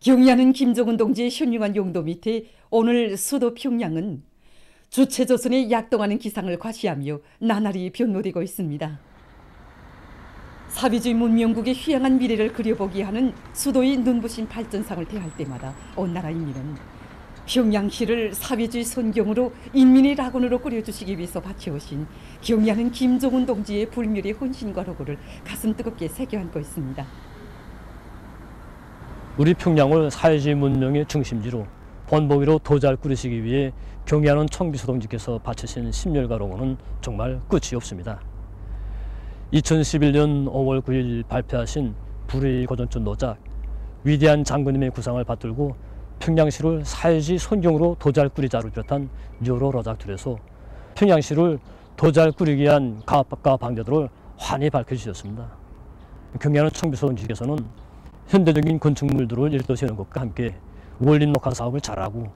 경의하는 김정은 동지의 현명한 용도 밑에 오늘 수도 평양은 주체조선에 약동하는 기상을 과시하며 나날이 변모되고 있습니다. 사회주의 문명국의 휘황한 미래를 그려보게 하는 수도의 눈부신 발전상을 대할 때마다 온 나라 인민은 평양시를 사회주의 선경으로 인민의 낙원으로 꾸려주시기 위해서 바쳐오신 경의하는 김정은 동지의 불멸의 헌신과 로고를 가슴 뜨겁게 새겨 안고 있습니다. 우리 평양을 사회주의 문명의 중심지로 본보기로 도자를 꾸리시기 위해 경의하는 청비서 동지께서 바치신 심혈과 로고는 정말 끝이 없습니다. 2011년 5월 9일 발표하신 불의 고전전 노작 위대한 장군님의 구상을 받들고 평양시를 사회주의 선경으로 도자를 꾸리자를 비롯한 여러 로작들에서 평양시를 도자를 꾸리기 위한 가압과 방대들을 환히 밝혀주셨습니다. 경의하는 청비서 동지께서는 현대적인 건축물들을 일도 세우는 것과 함께 원림 녹화 사업을 잘하고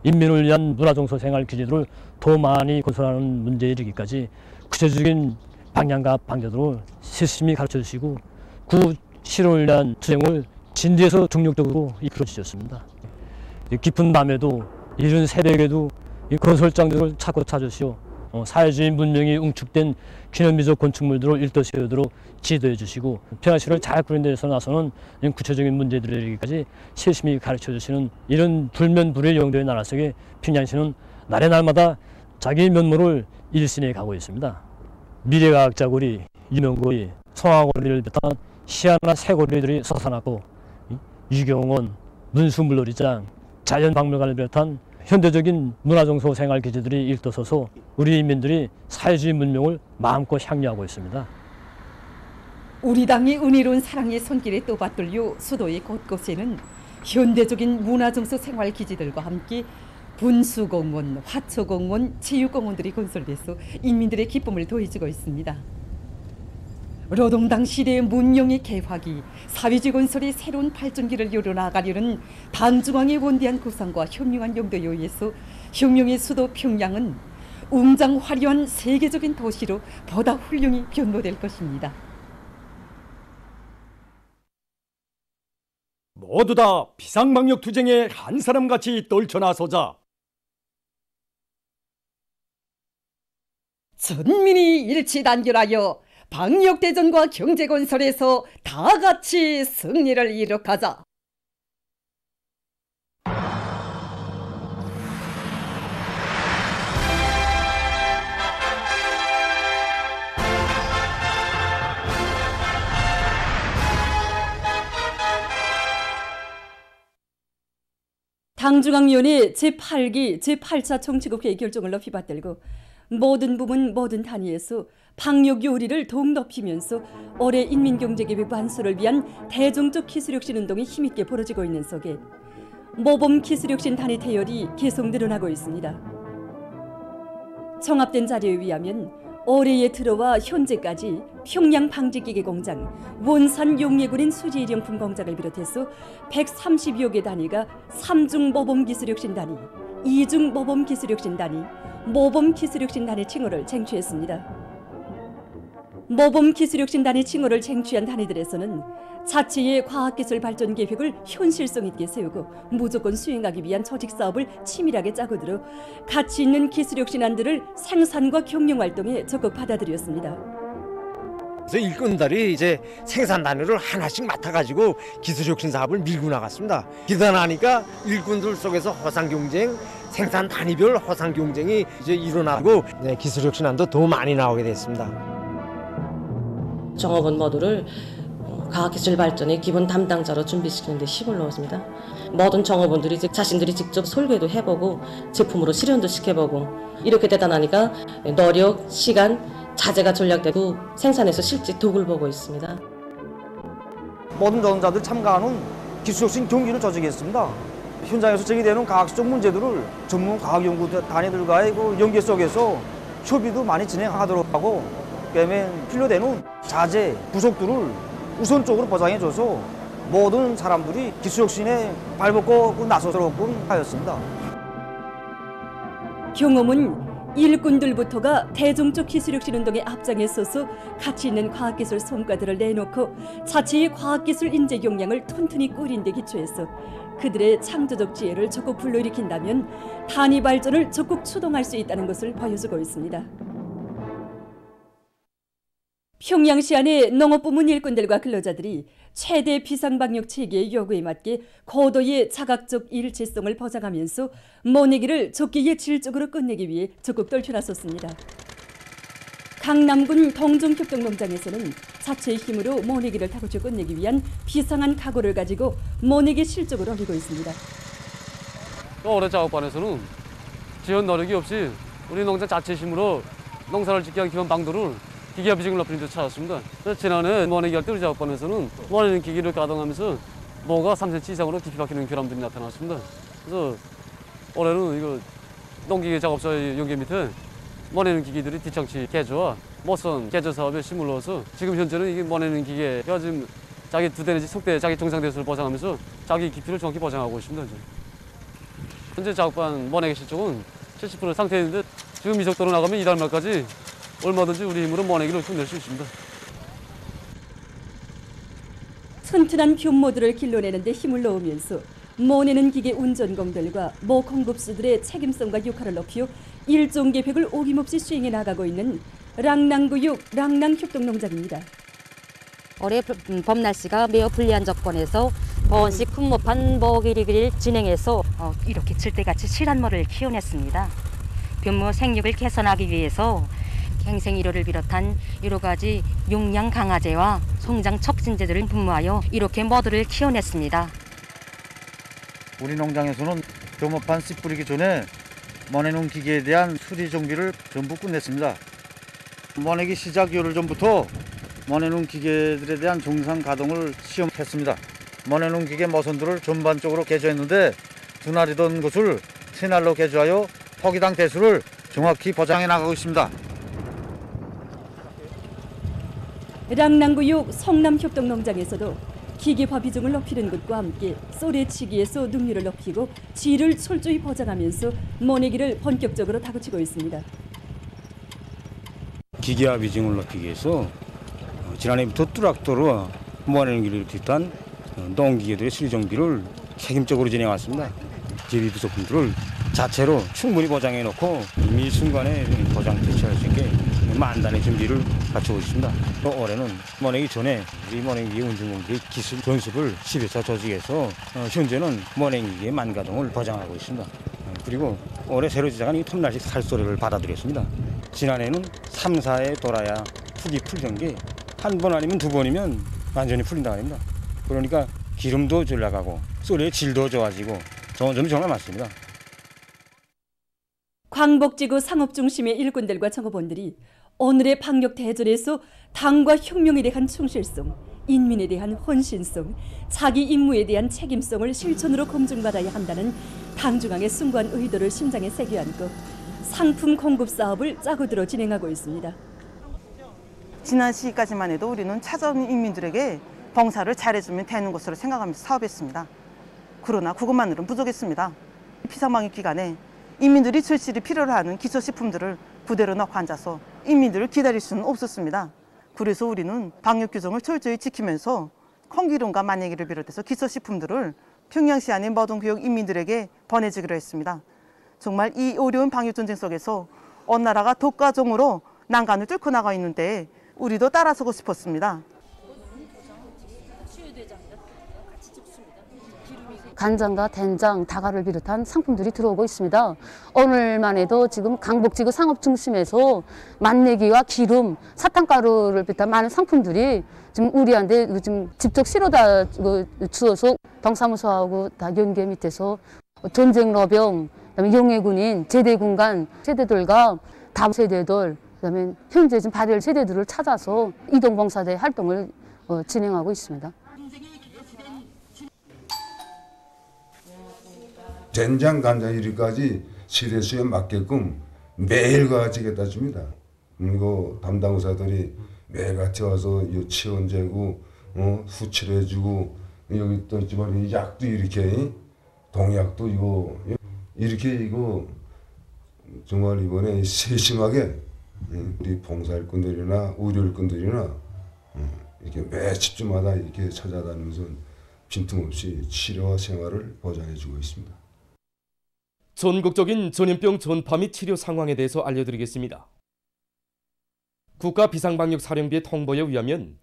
인민을 위한 문화정서 생활 기지들을 더 많이 건설하는 문제에 이르기까지 구체적인 방향과 방향들을 세심히 가르쳐 주시고 구 실현을 위한 투쟁을 진지해서 중력적으로 이끌어 주셨습니다. 깊은 밤에도 이른 새벽에도 이 건설장들을 찾고 찾으시오 사회주의 문명이 응축된 기념비적 건축물들을 일도 세우도록 지도해 주시고 평양시를 잘 꾸린 데서 나서는 구체적인 문제들에 이르기까지 세심히 가르쳐 주시는 이런 불면불의 영도의 나라 속에 평양시는 날의 날마다 자기 면모를 일신해 가고 있습니다. 미래과학자 고리, 유명고리, 성화고리를 비롯한 희한한 새고리들이 솟아나고 유경원, 문수물놀이장, 자연박물관을 비롯한 현대적인 문화정서 생활기지들이 일떠서서 우리 인민들이 사회주의 문명을 마음껏 향유하고 있습니다. 우리 당의 은혜로운 사랑의 손길에 떠받들려 수도의 곳곳에는 현대적인 문화정서 생활기지들과 함께 분수공원, 화초공원, 체육공원들이 건설돼서 인민들의 기쁨을 더해주고 있습니다. 노동당 시대의 문명의 개화기, 사회주의 건설의 새로운 발전기를 열어나가려는 당중앙의 원대한 구상과 현명한 용도에 의해서 혁명의 수도 평양은 웅장 화려한 세계적인 도시로 보다 훌륭히 변모될 것입니다. 모두 다 비상방역 투쟁에 한 사람같이 떨쳐나서자. 전민이 일치단결하여 방역대전과 경제건설에서 다 같이 승리를 이룩하자. 당중앙위원회 제8기 제8차 정치국회의 결정을 높이 받들고 모든 부문 모든 단위에서 방역 요리를 더욱 높이면서 올해 인민경제개혁 완수를 위한 대중적 기술혁신 운동이 힘있게 벌어지고 있는 속에 모범 기술혁신 단위 태열이 계속 늘어나고 있습니다. 종합된 자료에 의하면 올해에 들어와 현재까지 평양 방직기계 공장, 원산 용예군인 수지일용품 공장을 비롯해서 130여 개 단위가 3중 모범기술혁신 단위, 2중 모범기술혁신 단위, 모범기술혁신 단위 칭호를 쟁취했습니다. 모범기술혁신단의 칭호를 쟁취한 단위들에서는 자체의 과학기술 발전 계획을 현실성 있게 세우고 무조건 수행하기 위한 조직사업을 치밀하게 짜고 들어 가치 있는 기술혁신안들을 생산과 경영활동에 적극 받아들였습니다. 그래서 일꾼들이 이제 생산 단위를 하나씩 맡아가지고 기술혁신 사업을 밀고 나갔습니다. 그러다 나니까 일꾼들 속에서 허상 경쟁, 생산 단위별 허상 경쟁이 이제 일어나고 기술혁신안도 더 많이 나오게 됐습니다. 종업원 모두를 과학기술 발전의 기본 담당자로 준비시키는 데 힘을 넣었습니다. 모든 종업원들이 자신들이 직접 설계도 해보고 제품으로 실현도 시켜보고 이렇게 되다 나니까 노력, 시간, 자재가 전략되고 생산에서 실제 덕을 보고 있습니다. 모든 노동자들 참가하는 기술혁신 경기를 조직했습니다. 현장에서 제기되는 과학적 문제들을 전문 과학연구 단위들과의 연계 속에서 협의도 많이 진행하도록 하고 그다음에 필요되는 자재, 부속들을 우선적으로 보장해줘서 모든 사람들이 기술혁신에 발벗고 나서도록 하였습니다. 경험은 일꾼들부터가 대중적 기술혁신 운동에 앞장에 서서 가치 있는 과학기술 성과들을 내놓고 자체의 과학기술 인재 역량을 튼튼히 꾸린 데 기초해서 그들의 창조적 지혜를 적극 불러일으킨다면 단위 발전을 적극 추동할 수 있다는 것을 보여주고 있습니다. 평양시 안의 농업부문 일꾼들과 근로자들이 최대 비상방역 체계의 요구에 맞게 고도의 자각적 일체성을 보장하면서 모내기를 적기에 질적으로 끝내기 위해 적극 떨쳐나섰습니다. 강남군 동종협동농장에서는 자체의 힘으로 모내기를 다고쳐 끝내기 위한 비상한 각오를 가지고 모내기 실적을 올리고 있습니다. 올해 작업반에서는 지원 노력이 없이 우리 농장 자체 힘으로 농사를 짓기 위한 기본 방도를 기계화 비중을 높이는 데 찾았습니다. 지난해 모내기 할 때 우리 작업반에서는 모내는 기기를 가동하면서 모가 3cm 이상으로 깊이 박히는 결함들이 나타났습니다. 그래서 올해는 이거 농기계 작업소의 연계 밑에 모내는 기기들이 뒤창치 개조와 모선 개조 사업에 힘을 넣어서 지금 현재는 이게 모내는 기계가 지금 자기 2대 내지 3대 자기 정상 대수를 보장하면서 자기 깊이를 정확히 보장하고 있습니다. 현재 작업반 모내기 실적은 70% 상태인데 지금 이 속도로 나가면 이달 말까지 얼마든지 우리 힘으로 모내기를 흉낼 수 있습니다. 튼튼한 변모들을 길러내는 데 힘을 넣으면서 모내는 기계 운전공들과 모 공급수들의 책임성과 역할을 높여 일종 계획을 어김없이 수행해 나가고 있는 랑낭구역 랑낭협동농장입니다. 올해 봄 날씨가 매우 불리한 조건에서 보온식 풍모판 모기리기를 진행해서 이렇게 질대같이 실한모를 키워냈습니다. 변모 생육을 개선하기 위해서 행생일호를 비롯한 여러 가지 용량 강화제와 성장 촉진제들을 분무하여 이렇게 모두를 키워냈습니다. 우리 농장에서는 변모판 씨 뿌리기 전에 모내는 기계에 대한 수리 정비를 전부 끝냈습니다. 모내기 시작 열흘 전부터 모내는 기계들에 대한 정상 가동을 시험했습니다. 모내는 기계 모선들을 전반적으로 개조했는데 2날이던 것을 3날로 개조하여 포기당 대수를 정확히 보장해 나가고 있습니다. 랑낭구역 성남협동농장에서도 기계화 비중을 높이는 것과 함께 쏘레치기에서 능률을 높이고 질을 철저히 보장하면서 모내기를 본격적으로 다그치고 있습니다. 기계화 비중을 높이기 위해서 지난해부터 뚜락도로 모내는 기를 비롯한 농기계들의 수리 정비를 책임적으로 진행해왔습니다. 제비 부속품들을 자체로 충분히 보장해 놓고 이 순간에 보장 대처할 수 있게 만단의 준비를 갖추고 있습니다. 또 올해는 모내기 전에 우리 모내기 운전공들의 기술 연습을 10회차 조직해서 현재는 모내기의 만가동을 보장하고 있습니다. 그리고 올해 새로 제작한 이 톱날식 살소리를 받아들였습니다. 지난해는 3, 4회 돌아야 훅이 풀던 게 한 번 아니면 2번이면 완전히 풀린다고 합니다. 그러니까 기름도 잘 나가고 소리의 질도 좋아지고 좋은 점이 정말 많습니다. 광복지구 상업중심의 일꾼들과 정업원들이 오늘의 방역 대전에서 당과 혁명에 대한 충실성, 인민에 대한 헌신성, 자기 임무에 대한 책임성을 실천으로 검증받아야 한다는 당중앙의 숭고한 의도를 심장에 새겨 안고 상품 공급 사업을 짜고 들어 진행하고 있습니다. 지난 시기까지만 해도 우리는 찾아오는 인민들에게 봉사를 잘해주면 되는 것으로 생각하면서 사업했습니다. 그러나 그것만으로는 부족했습니다. 비상방역 기간에 인민들이 절실히 필요로 하는 기초식품들을 부대로 넣고 앉아서 인민들을 기다릴 수는 없었습니다. 그래서 우리는 방역 규정을 철저히 지키면서 콩기름과 마늘기를 비롯해서 기초식품들을 평양시 안의 모든 구역 인민들에게 보내주기로 했습니다. 정말 이 어려운 방역 전쟁 속에서 어느 나라가 독과점으로 난간을 뚫고 나가 있는데 우리도 따라서고 싶었습니다. 간장과 된장, 다가를 비롯한 상품들이 들어오고 있습니다. 오늘만 해도 지금 강북지구 상업중심에서 만내기와 기름, 사탕가루를 비롯한 많은 상품들이 지금 우리한테 지금 직접 실어다 주어서 동사무소하고 다 연계 밑에서 전쟁로병, 그다음에 용해군인, 제대군간 세대들과 다음 세대들, 그다음에 현재 지금 발열 세대들을 찾아서 이동봉사대 활동을 진행하고 있습니다. 된장, 간장 이리까지 시대수에 맞게끔 매일같이 갖다 줍니다. 그리고 담당 의사들이 매일같이 와서 치원 재고 수치해주고 여기 또 있지만 약도 이렇게 동약도 이거 이렇게 이거 정말 이번에 세심하게 우리 봉사일꾼들이나 의료일꾼들이나 이렇게 매 집주마다 이렇게 찾아다니면서 빈틈없이 치료와 생활을 보장해주고 있습니다. 전국적인 전염병 전파 및 치료 상황에 대해서 알려드리겠습니다. 국가비상방역사령부의 통보에 의하면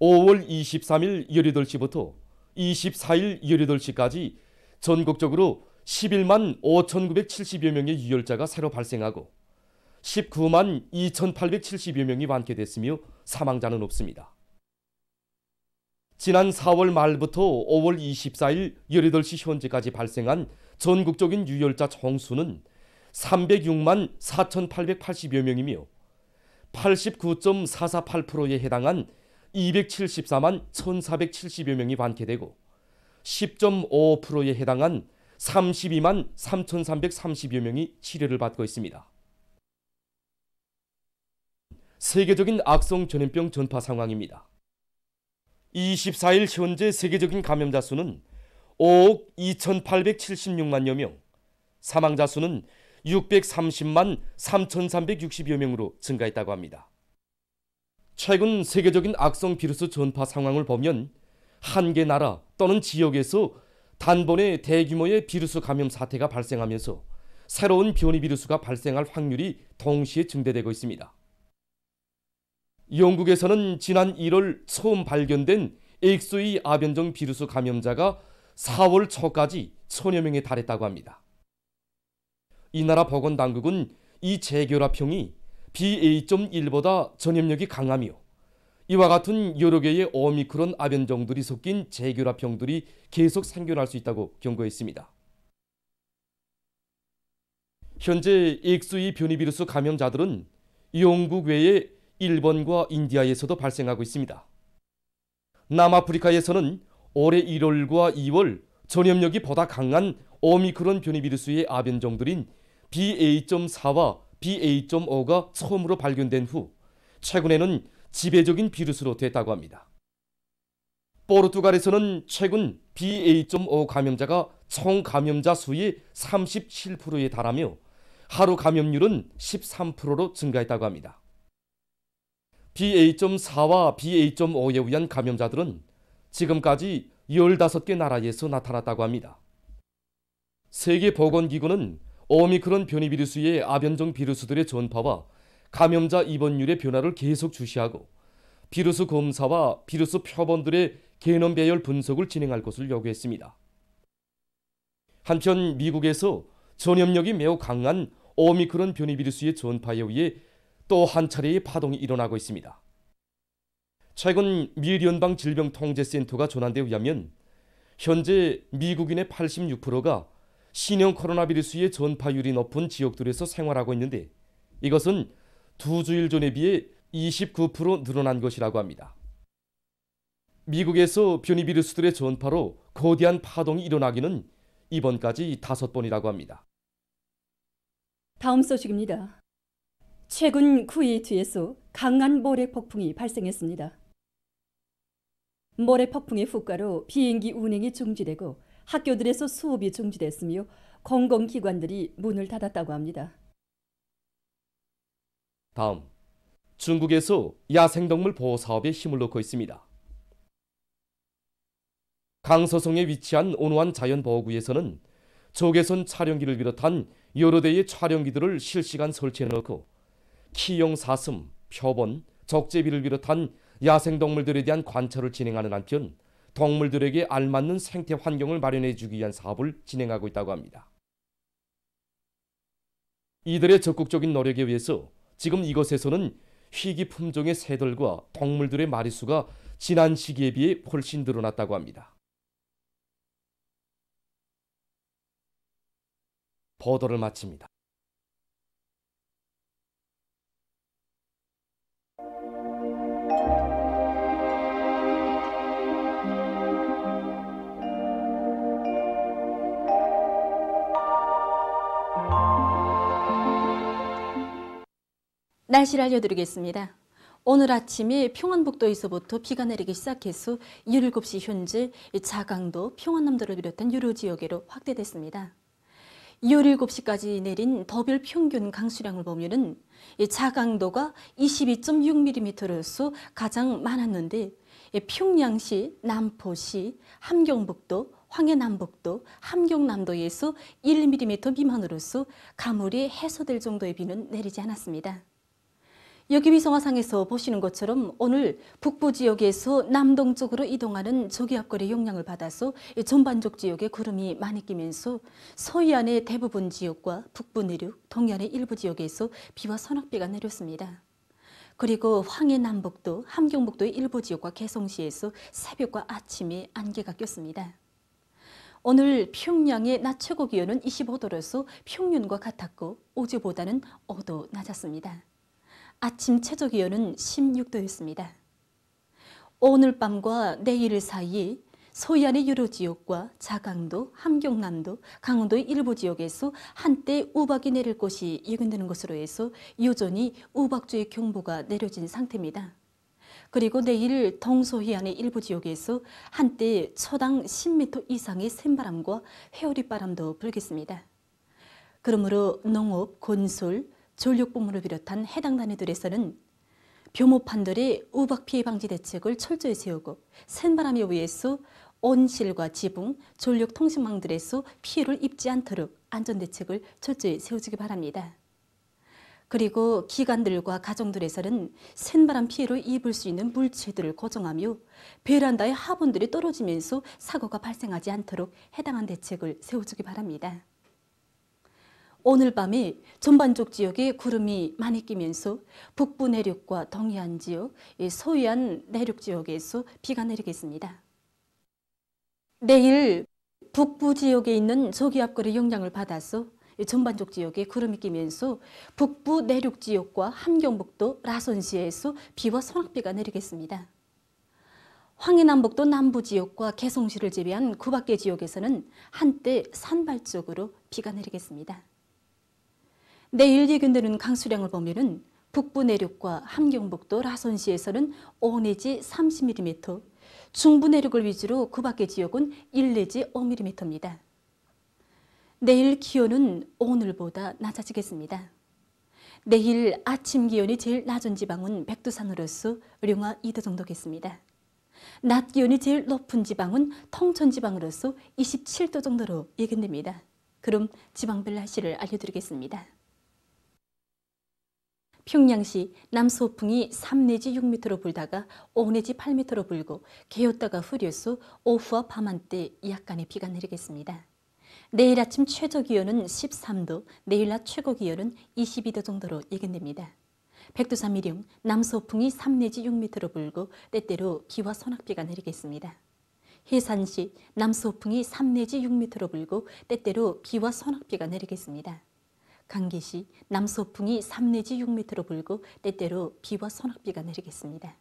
5월 23일 18시부터 24일 18시까지 전국적으로 11만 5,970여 명의 유혈자가 새로 발생하고 19만 2,870여 명이 완쾌됐으며 사망자는 없습니다. 지난 4월 말부터 5월 24일 18시 현재까지 발생한 전국적인 유혈자 총수는 306만 4,880여 명이며 89.448%에 해당한 274만 1,470여 명이 완쾌되고 10.5%에 해당한 32만 3,330여 명이 치료를 받고 있습니다. 세계적인 악성 전염병 전파 상황입니다. 24일 현재 세계적인 감염자 수는 5억 2,876만여 명, 사망자 수는 630만 3,360여 명으로 증가했다고 합니다. 최근 세계적인 악성 비루스 전파 상황을 보면 한 개 나라 또는 지역에서 단번에 대규모의 비루스 감염 사태가 발생하면서 새로운 변이 비루스가 발생할 확률이 동시에 증대되고 있습니다. 영국에서는 지난 1월 처음 발견된 XE 아변종 비루스 감염자가 4월 초까지 1,000여 명에 달했다고 합니다. 이 나라 보건당국은 이 재결합형이 BA.1보다 전염력이 강하며 이와 같은 여러 개의 오미크론 아변종들이 섞인 재결합형들이 계속 생겨날 수 있다고 경고했습니다. 현재 XE 변이 비루스 감염자들은 영국 외에 일본과 인디아에서도 발생하고 있습니다. 남아프리카에서는 올해 1월과 2월 전염력이 보다 강한 오미크론 변이 비루스의 아변종들인 BA.4와 BA.5가 처음으로 발견된 후 최근에는 지배적인 비루스로 됐다고 합니다. 포르투갈에서는 최근 BA.5 감염자가 총 감염자 수의 37%에 달하며 하루 감염률은 13%로 증가했다고 합니다. BA.4와 BA.5에 의한 감염자들은 지금까지 15개 나라에서 나타났다고 합니다. 세계보건기구는 오미크론 변이 비루스의 아변종 비루스들의 전파와 감염자 입원율의 변화를 계속 주시하고 비루스 검사와 비루스 표본들의 게놈 배열 분석을 진행할 것을 요구했습니다. 한편 미국에서 전염력이 매우 강한 오미크론 변이 비루스의 전파에 의해 또 한 차례의 파동이 일어나고 있습니다. 최근 미 연방질병통제센터가 전한 데 의하면 현재 미국인의 86%가 신형 코로나 비루스의 전파율이 높은 지역들에서 생활하고 있는데 이것은 2주일 전에 비해 29% 늘어난 것이라고 합니다. 미국에서 변이 비루스들의 전파로 거대한 파동이 일어나기는 이번까지 5번이라고 합니다. 다음 소식입니다. 최근 쿠웨이트에서 강한 모래 폭풍이 발생했습니다. 모래 폭풍의 후과로 비행기 운행이 중지되고 학교들에서 수업이 중지됐으며 공공기관들이 문을 닫았다고 합니다. 다음, 중국에서 야생동물 보호 사업에 힘을 넣고 있습니다. 강서성에 위치한 온화한 자연보호구에서는 적외선 촬영기를 비롯한 여러 대의 촬영기들을 실시간 설치해놓고 키용 사슴, 표본, 적제비를 비롯한 야생동물들에 대한 관찰을 진행하는 한편 동물들에게 알맞는 생태 환경을 마련해주기 위한 사업을 진행하고 있다고 합니다. 이들의 적극적인 노력에 의해서 지금 이곳에서는 희귀 품종의 새들과 동물들의 마리수가 지난 시기에 비해 훨씬 늘어났다고 합니다. 보도를 마칩니다. 날씨를 알려드리겠습니다. 오늘 아침에 평안북도에서부터 비가 내리기 시작해서 17시 현재 자강도, 평안남도를 비롯한 여러 지역으로 확대됐습니다. 17시까지 내린 더별 평균 강수량을 보면은 자강도가 22.6mm로서 가장 많았는데 평양시, 남포시, 함경북도, 황해남북도, 함경남도에서 1mm 미만으로서 가물이 해소될 정도의 비는 내리지 않았습니다. 여기 위성화상에서 보시는 것처럼 오늘 북부 지역에서 남동쪽으로 이동하는 저기압거리 영향을 받아서 전반적 지역에 구름이 많이 끼면서 서해안의 대부분 지역과 북부 내륙, 동해안의 일부 지역에서 비와 소낙비가 내렸습니다. 그리고 황해남북도, 함경북도의 일부 지역과 개성시에서 새벽과 아침에 안개가 꼈습니다. 오늘 평양의 낮 최고 기온은 25도로서 평년과 같았고 어제보다는 5도 낮았습니다. 아침 최저 기온은 16도였습니다. 오늘 밤과 내일 사이 서해안의 여러 지역과 자강도, 함경남도, 강원도의 일부 지역에서 한때 우박이 내릴 것이 예견되는 것으로 해서 여전히 우박주의 경보가 내려진 상태입니다. 그리고 내일 동서해안의 일부 지역에서 한때 초당 10m 이상의 샘바람과 회오리바람도 불겠습니다. 그러므로 농업, 건설, 전력부문을 비롯한 해당 단위들에서는 벼모판들의 우박 피해 방지 대책을 철저히 세우고 센바람에 의해서 온실과 지붕, 전력통신망들에서 피해를 입지 않도록 안전대책을 철저히 세워주기 바랍니다. 그리고 기관들과 가정들에서는 센바람 피해로 입을 수 있는 물체들을 고정하며 베란다의 화분들이 떨어지면서 사고가 발생하지 않도록 해당한 대책을 세워주기 바랍니다. 오늘 밤에 전반적 지역에 구름이 많이 끼면서 북부 내륙과 동해안 지역, 서해안 내륙 지역에서 비가 내리겠습니다. 내일 북부 지역에 있는 저기압거리 영향을 받아서 전반적 지역에 구름이 끼면서 북부 내륙 지역과 함경북도, 라선시에서 비와 소낙비가 내리겠습니다. 황해남북도 남부 지역과 개성시를 제외한 그 밖의 지역에서는 한때 산발적으로 비가 내리겠습니다. 내일 예견되는 강수량을 보면은 북부 내륙과 함경북도, 라선시에서는 5 내지 30mm, 중부 내륙을 위주로 그 밖의 지역은 1 내지 5mm입니다. 내일 기온은 오늘보다 낮아지겠습니다. 내일 아침 기온이 제일 낮은 지방은 백두산으로서 령화 2도 정도겠습니다. 낮 기온이 제일 높은 지방은 통천 지방으로서 27도 정도로 예견됩니다. 그럼 지방별 날씨를 알려드리겠습니다. 평양시 남서풍이 3 내지 6m로 불다가 5 내지 8m로 불고 개었다가 흐려서 오후와 밤한때 약간의 비가 내리겠습니다. 내일 아침 최저 기온은 13도, 내일 낮 최고 기온은 22도 정도로 예견됩니다. 백두산 미령 남서풍이 3 내지 6m로 불고 때때로 비와 소낙비가 내리겠습니다. 해산시 남서풍이 3 내지 6m로 불고 때때로 비와 소낙비가 내리겠습니다. 강계시 남서풍이 3 내지 6m로 불고 때때로 비와 소낙비가 내리겠습니다.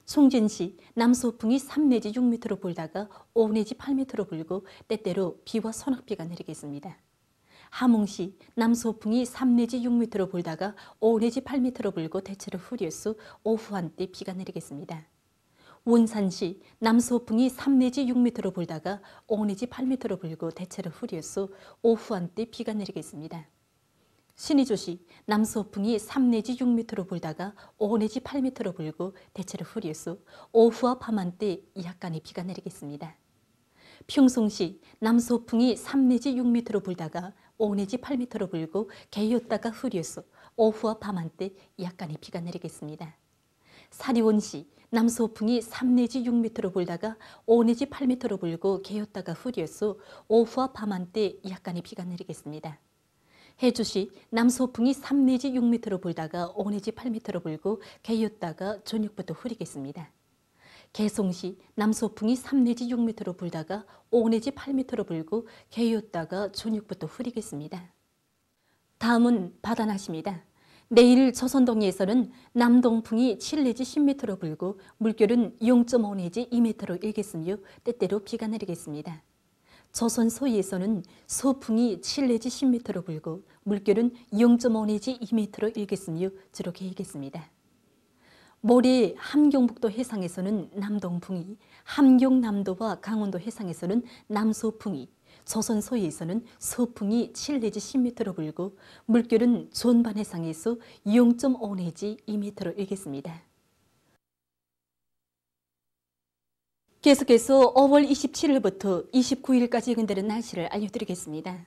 송진시 남서풍이 3 내지 6m로 불다가 5 내지 8m로 불고 때때로 비와 소낙비가 내리겠습니다. 함흥시 남서풍이 3 내지 6m로 불다가 5 내지 8m로 불고 대체로 흐려서 오후 한때 비가 내리겠습니다. 원산시 남서풍이 3 내지 6m로 불다가 5 내지 8m로 불고 대체로 흐려서 오후 한때 비가 내리겠습니다. 신의주시 남서풍이 3 내지 6m로 불다가 5 내지 8m로 불고 대체로 흐려서 오후와 밤한때 약간의 비가 내리겠습니다. 평송시 남서풍이 3 내지 6m로 불다가 5 내지 8m로 불고 개였다가 흐려서 오후와 밤한때 약간의 비가 내리겠습니다. 사리원시 남서풍이 3 내지 6m로 불다가 5 내지 8m로 불고 개였다가 흐려서 오후와 밤한때 약간의 비가 내리겠습니다. 해주시 남서풍이 3 내지 6m로 불다가 5 내지 8m로 불고 개였다가 저녁부터 흐리겠습니다. 개성시 남서풍이 3 내지 6m로 불다가 5 내지 8m로 불고 개였다가 저녁부터 흐리겠습니다. 다음은 바다날씨입니다. 내일 조선동해에서는 남동풍이 7 내지 10m로 불고 물결은 0.5 내지 2m로 일겠으며 때때로 비가 내리겠습니다. 조선 서해에서는 서풍이 7 내지 10m로 불고 물결은 0.5 내지 2m로 일겠으며 주로 개이겠습니다. 모레 함경북도 해상에서는 남동풍이, 함경남도와 강원도 해상에서는 남서풍이, 조선 서해에서는 서풍이 7 내지 10m로 불고 물결은 전반 해상에서 0.5 내지 2m로 일겠습니다. 계속해서 5월 27일부터 29일까지 예견되는 날씨를 알려드리겠습니다.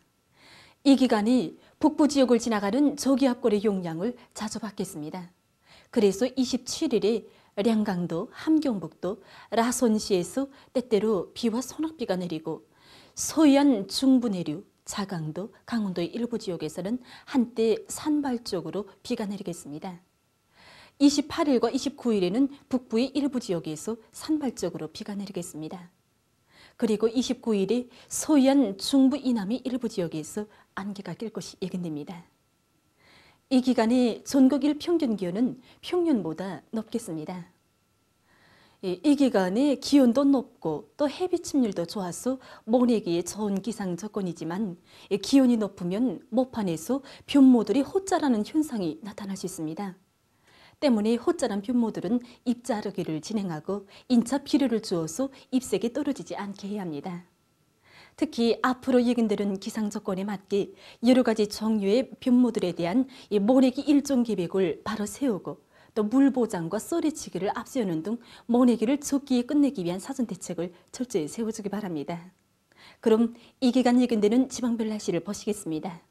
이 기간이 북부 지역을 지나가는 저기압골의 용량을 자주 받겠습니다. 그래서 27일에 량강도, 함경북도, 라손시에서 때때로 비와 소낙비가 내리고 서해안 중부 내륙, 자강도, 강원도의 일부 지역에서는 한때 산발 쪽으로 비가 내리겠습니다. 28일과 29일에는 북부의 일부 지역에서 산발적으로 비가 내리겠습니다. 그리고 29일에 서해안 중부 이남의 일부 지역에서 안개가 낄 것이 예견됩니다. 이 기간에 전국 일평균 기온은 평년보다 높겠습니다. 이 기간에 기온도 높고 또 햇빛 침률도 좋아서 모내기에 좋은 기상 조건이지만 기온이 높으면 모판에서 변모들이 호자라는 현상이 나타날 수 있습니다. 때문에 호자란 변모들은 잎 자르기를 진행하고 인차 비료를 주어서 잎색이 떨어지지 않게 해야 합니다. 특히 앞으로 예견되는 기상 조건에 맞게 여러 가지 종류의 변모들에 대한 모내기 일종 계획을 바로 세우고 또 물 보장과 썰이치기를 앞세우는 등 모내기를 적기에 끝내기 위한 사전 대책을 철저히 세워주기 바랍니다. 그럼 이 기간 예견되는 지방별 날씨를 보시겠습니다.